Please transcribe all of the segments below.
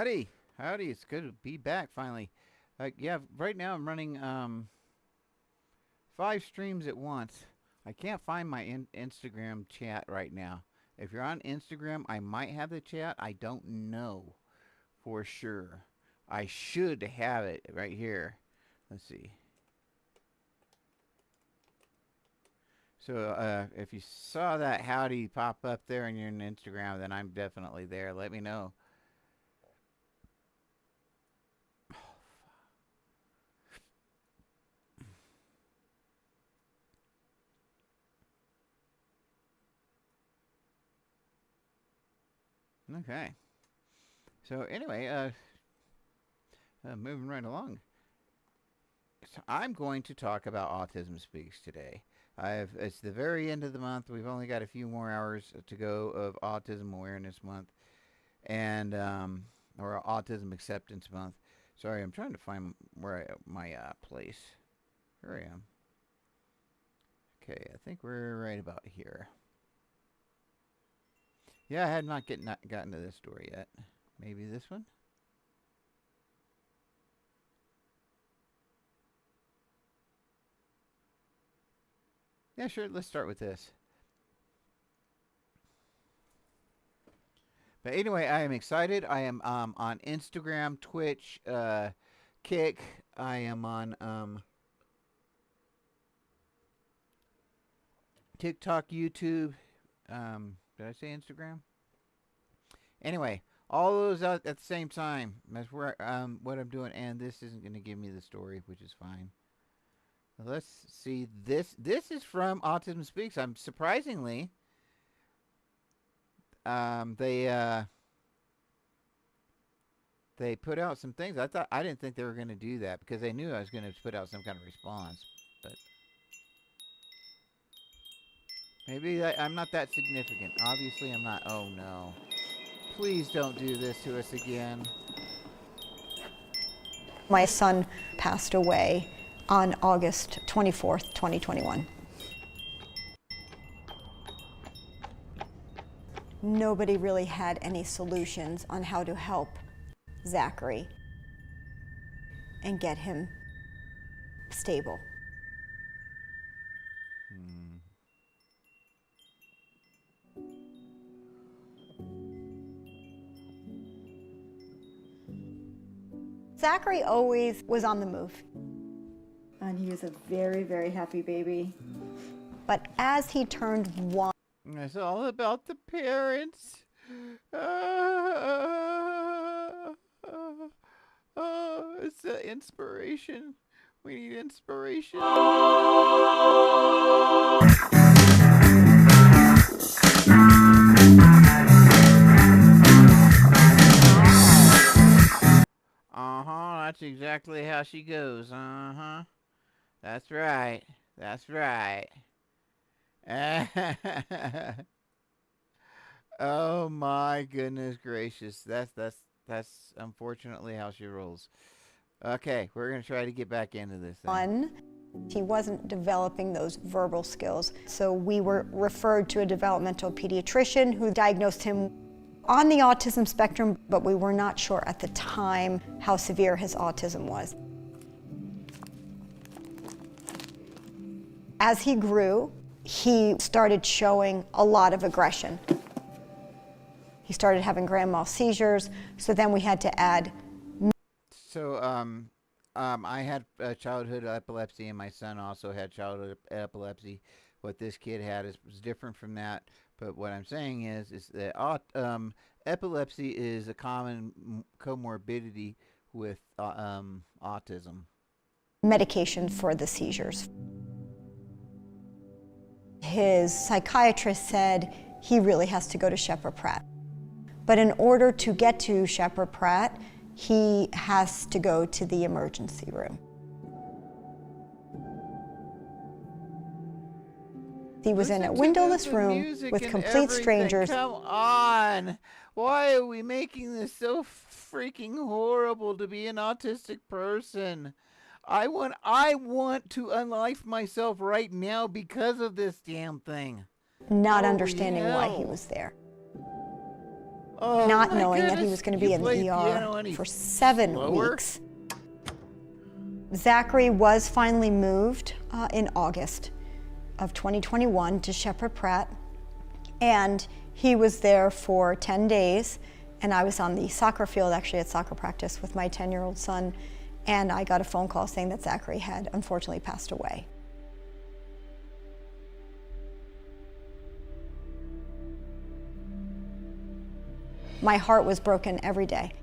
Howdy, howdy. It's good to be back finally. Yeah, right now I'm running five streams at once. I can't find my Instagram chat right now. If you're on Instagram, I might have the chat. I don't know for sure. I should have it right here. Let's see. So if you saw that howdy pop up there and you're on Instagram, then I'm definitely there. Let me know. Okay. So anyway, moving right along. So I'm going to talk about Autism Speaks today. It's the very end of the month. We've only got a few more hours to go of Autism Awareness Month and or Autism Acceptance Month. Sorry, I'm trying to find my place. Here I am. Okay, I think we're right about here. Yeah, I had not gotten to this story yet. Maybe this one? Yeah, sure. Let's start with this. But anyway, I am excited. I am on Instagram, Twitch, Kick. I am on TikTok, YouTube. Did I say Instagram? Anyway, all those out at the same time. That's where what I'm doing, and this isn't going to give me the story, which is fine. Let's see this. This is from Autism Speaks. I'm surprisingly, they put out some things. I didn't think they were going to do that because they knew I was going to put out some kind of response. But maybe I'm not that significant. Obviously, I'm not. Oh no! Please don't do this to us again. My son passed away on August 24th, 2021. Nobody really had any solutions on how to help Zachary and get him stable. Zachary always was on the move. And he was a very, very happy baby. But as he turned one, It's all about the parents. It's the inspiration. We need inspiration. That's exactly how she goes. That's right. That's right. Oh my goodness gracious. That's unfortunately how she rolls. Okay, we're going to try to get back into this thing. he wasn't developing those verbal skills. So we were referred to a developmental pediatrician who diagnosed him on the autism spectrum, but we were not sure at the time how severe his autism was. As he grew, he started showing a lot of aggression. He started having grand mal seizures, so then we had to add. So, I had childhood epilepsy, and my son also had childhood epilepsy. What this kid had was different from that. But what I'm saying is that epilepsy is a common comorbidity with autism. Medication for the seizures. His psychiatrist said he really has to go to Shepherd Pratt. But in order to get to Shepherd Pratt, he has to go to the emergency room. He was in a windowless room with complete strangers. Come on! Why are we making this so freaking horrible to be an autistic person? I want to unlife myself right now because of this damn thing. Not understanding why he was there. Oh, not my knowing that he goodness. was going to You be in play the piano ER any for 7 slower? weeks. Zachary was finally moved in August of 2021 to Shepherd Pratt, and he was there for 10 days, and I was on the soccer field actually at soccer practice with my 10-year-old son, and I got a phone call saying that Zachary had unfortunately passed away. My heart was broken every day.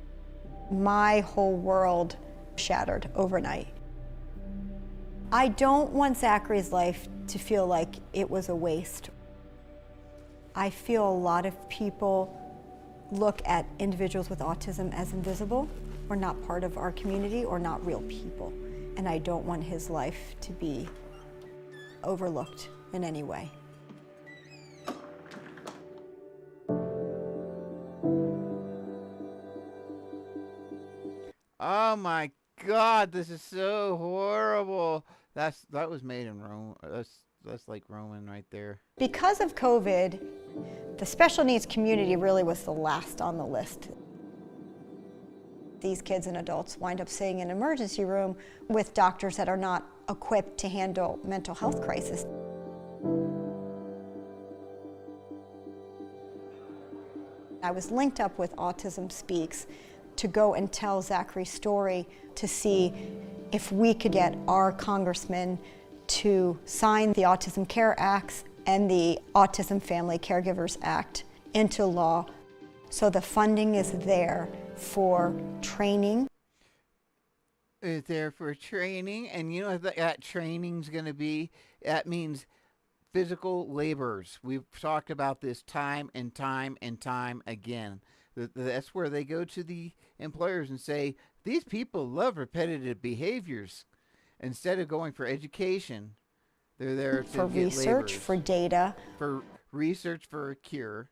My whole world shattered overnight. I don't want Zachary's life to feel like it was a waste. I feel a lot of people look at individuals with autism as invisible or not part of our community or not real people. And I don't want his life to be overlooked in any way. Oh my God, this is so horrible. That was made in Rome. That's like Roman right there. Because of COVID, the special needs community really was the last on the list. These kids and adults wind up sitting in an emergency room with doctors that are not equipped to handle mental health crisis. I was linked up with Autism Speaks to go and tell Zachary's story to see if we could get our congressman to sign the Autism Care Acts and the Autism Family Caregivers Act into law. So the funding is there for training. Is there for training, and you know what that training's going to be? That means physical laborers. We've talked about this time and time and time again. That's where they go to the employers and say, these people love repetitive behaviors. Instead of going for education, they're there to for get research, laborers. for data. For research, for a cure.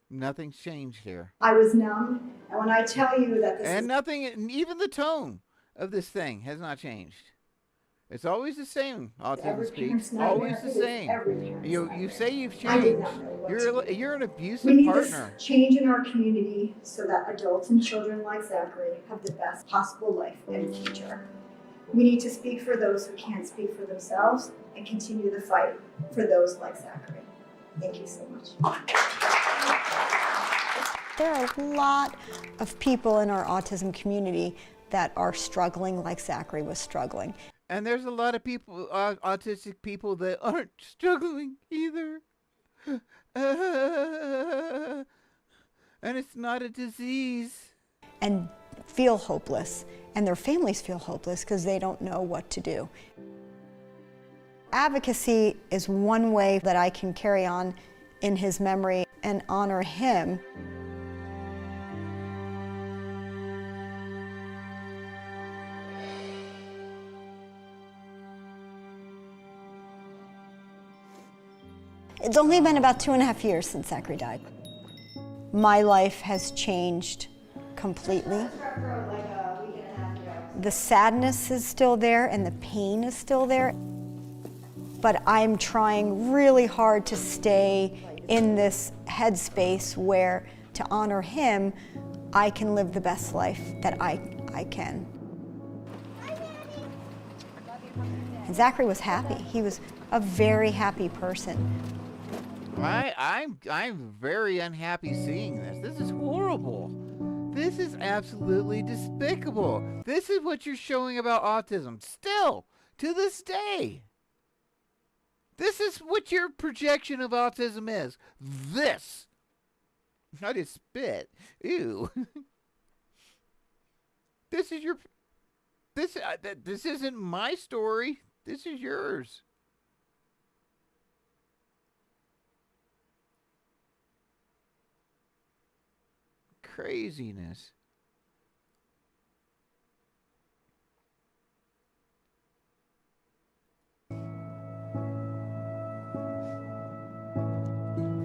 Nothing's changed here. I was numb, and when I tell you that this And is nothing, and even the tone of this thing has not changed. It's always the same. Autism every Speaks. parent's nightmare, Always the it is same. every parent's You nightmare. say you've I did changed. not know what to do. You're an We abusive need partner. this change in our community so that adults and children like Zachary have the best possible life and future. We need to speak for those who can't speak for themselves and continue the fight for those like Zachary. Thank you so much. There are a lot of people in our autism community that are struggling like Zachary was struggling. And there's a lot of people, autistic people, that aren't struggling either. And it's not a disease. And feel hopeless, and their families feel hopeless because they don't know what to do. Advocacy is one way that I can carry on in his memory and honor him. It's only been about 2.5 years since Zachary died. My life has changed completely. The sadness is still there and the pain is still there, but I'm trying really hard to stay in this headspace where, to honor him, I can live the best life that I can. And Zachary was happy. He was a very happy person. I'm very unhappy seeing this. This is horrible. This is absolutely despicable. This is what you're showing about autism still to this day. This is what your projection of autism is. This. I just spit. Ew. This is your. This isn't my story. This is yours. Craziness.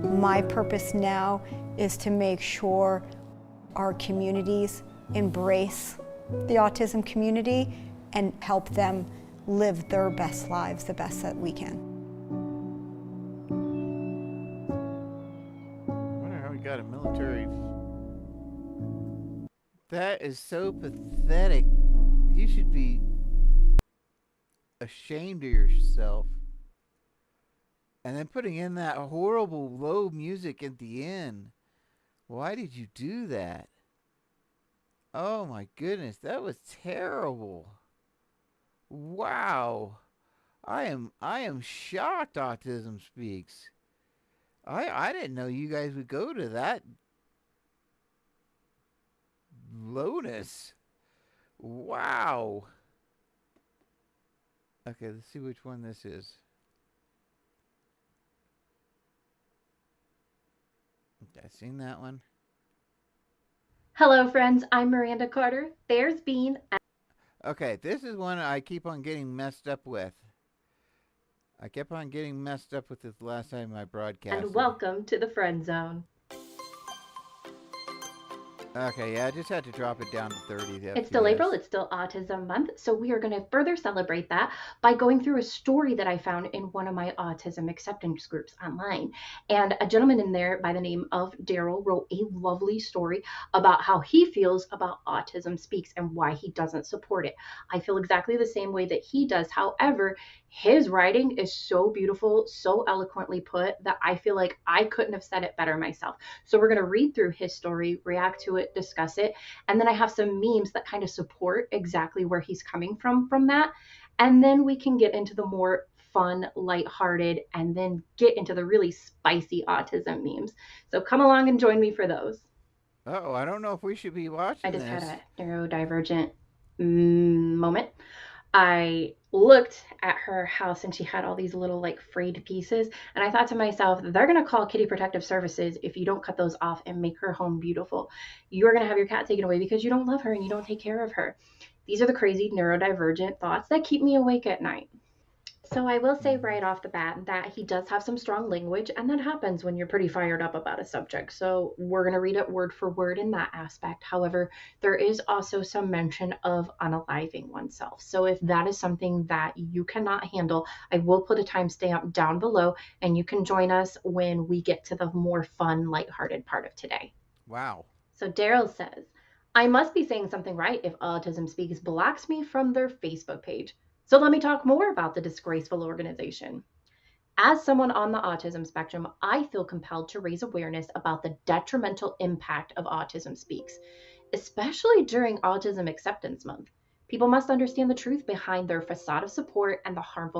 My purpose now is to make sure our communities embrace the autism community and help them live their best lives, the best that we can. I wonder how we got a military That is so pathetic. You should be ashamed of yourself. And then putting in that horrible low music at the end. Why did you do that? Oh my goodness, that was terrible. Wow. I am shocked Autism Speaks. I didn't know you guys would go to that lowness. Wow. Okay, let's see which one this is. I've seen that one. Hello, friends. I'm Miranda Carter. There's Bean. Okay, this is one I keep on getting messed up with. I kept on getting messed up with this last time I And broadcasted. welcome to the Friend Zone. Okay, yeah, I just had to drop it down to 30 It's still April, FPS. it's still Autism Month, so we are going to further celebrate that by going through a story that I found in one of my autism acceptance groups online. And a gentleman in there by the name of Daryl wrote a lovely story about how he feels about Autism Speaks and why he doesn't support it. I feel exactly the same way that he does. However, his writing is so beautiful, so eloquently put that I feel like I couldn't have said it better myself. So we're going to read through his story, react to it, discuss it, and then I have some memes that kind of support exactly where he's coming from that. And then we can get into the more fun, lighthearted, and then get into the really spicy autism memes. So come along and join me for those. Oh, I don't know if we should be I watching just had this. a neurodivergent moment. I looked at her house and she had all these little like frayed pieces. And I thought to myself, they're going to call Kitty Protective Services if you don't cut those off and make her home beautiful. You're going to have your cat taken away because you don't love her and you don't take care of her. These are the crazy neurodivergent thoughts that keep me awake at night. So I will say Mm. right off the bat that he does have some strong language, and that happens when you're pretty fired up about a subject. So we're going to read it word for word in that aspect. However, there is also some mention of unaliving oneself. So if that is something that you cannot handle, I will put a timestamp down below, and you can join us when we get to the more fun, lighthearted part of today. Wow. So Daryl says, I must be saying something right if Autism Speaks blocks me from their Facebook page. So let me talk more about the disgraceful organization. As someone on the autism spectrum, I feel compelled to raise awareness about the detrimental impact of Autism Speaks, especially during Autism Acceptance Month. People must understand the truth behind their facade of support and the harmful